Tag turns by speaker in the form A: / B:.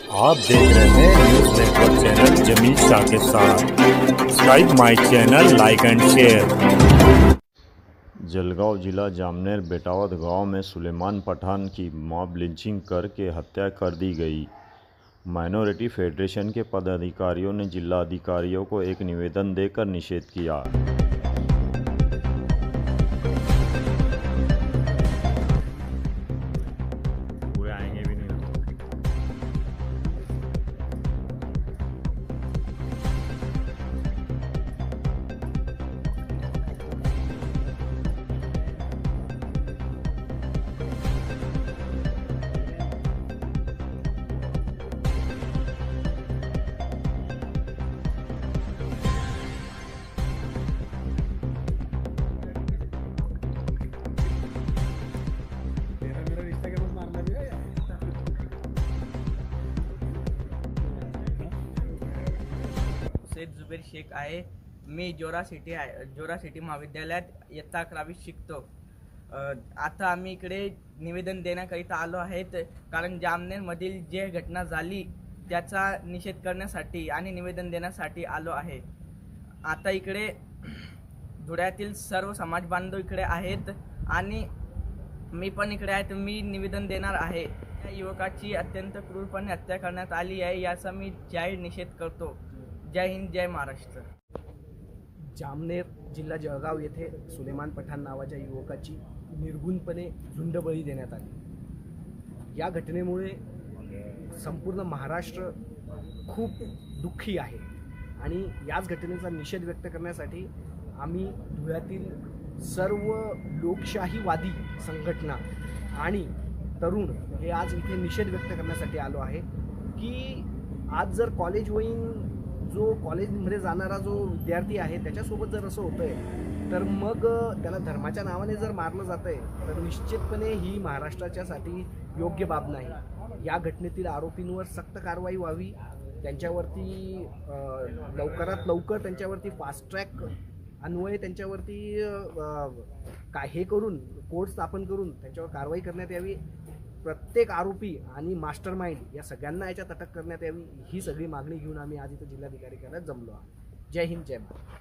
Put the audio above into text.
A: आप देख रहे हैं news network channel Jamil Shah के साथ। Subscribe my channel, like and share. Jalgaon जिला जामनेर बेटावद गांव में सुलेमान पठान की मॉब लिंचिंग करके हत्या कर दी गई। माइनॉरिटी फेडरेशन के पदाधिकारियों ने जिला अधिकारियों को एक निवेदन देकर निषेध किया। पूरे आएंगे भी नहीं।
B: सैद जुबेर शेख आहे। मी जोरा सिटी महाविद्यालयात इयत्ता 11वीत शिकतो। आता आम्ही इकडे निवेदन देण्याकरिता आलो आहेत, कारण जामनेरमधील जे घटना झाली त्याचा निषेध करण्यासाठी आणि निवेदन देण्यासाठी आलो आहे। आता इकडे धुळ्यातील सर्व समाज बांधव इकडे आहेत आणि मी पण इकडे आहे, तर मी निवेदन देणार आहे। या युवकाची अत्यंत क्रूरपणे हत्या करण्यात आली आहे, याचा मी जाहीर निषेध करतो। जय हिंद, जय महाराष्ट्र।
C: जामनेर जिल्हा जळगाव येथे सुलेमान पठाण नावाच्या युवकाची निर्गुणपणे झुंडबळी देण्यात आली। या घटनेमुळे संपूर्ण महाराष्ट्र खूप दुःखी आहे आणि याच घटनेचा निषेध व्यक्त करण्यासाठी आम्ही धुळ्यातील सर्व लोकशाहीवादी संघटना आणि तरुण हे आज इथे निषेध व्यक्त करण्यासाठी आलो आहे की आज जर कॉलेज वयीन जो कॉलेजमध्ये जाणारा जो विद्यार्थी आहे त्याच्यासोबत जर असं होतं आहे, तर मग त्याला धर्माच्या नावाने जर मारलं जातं आहे, तर निश्चितपणे ही महाराष्ट्राच्यासाठी योग्य बाब नाही। या घटनेतील आरोपींवर सक्त कारवाई व्हावी, त्यांच्यावरती लवकरात लवकर त्यांच्यावरती फास्ट ट्रॅक अन्वये त्यांच्यावरती हे करून कोर्ट स्थापन करून त्यांच्यावर कारवाई करण्यात यावी। प्रत्येक आरोपी आणि मास्टरमाइंड या सगळ्यांना याच्यात अटक करण्यात यावी, ही सगळी मागणी घेऊन आम्ही आज इथं जिल्हाधिकारी कार्यालयात जमलो आहोत। जय हिंद, जय महाराष्ट्र।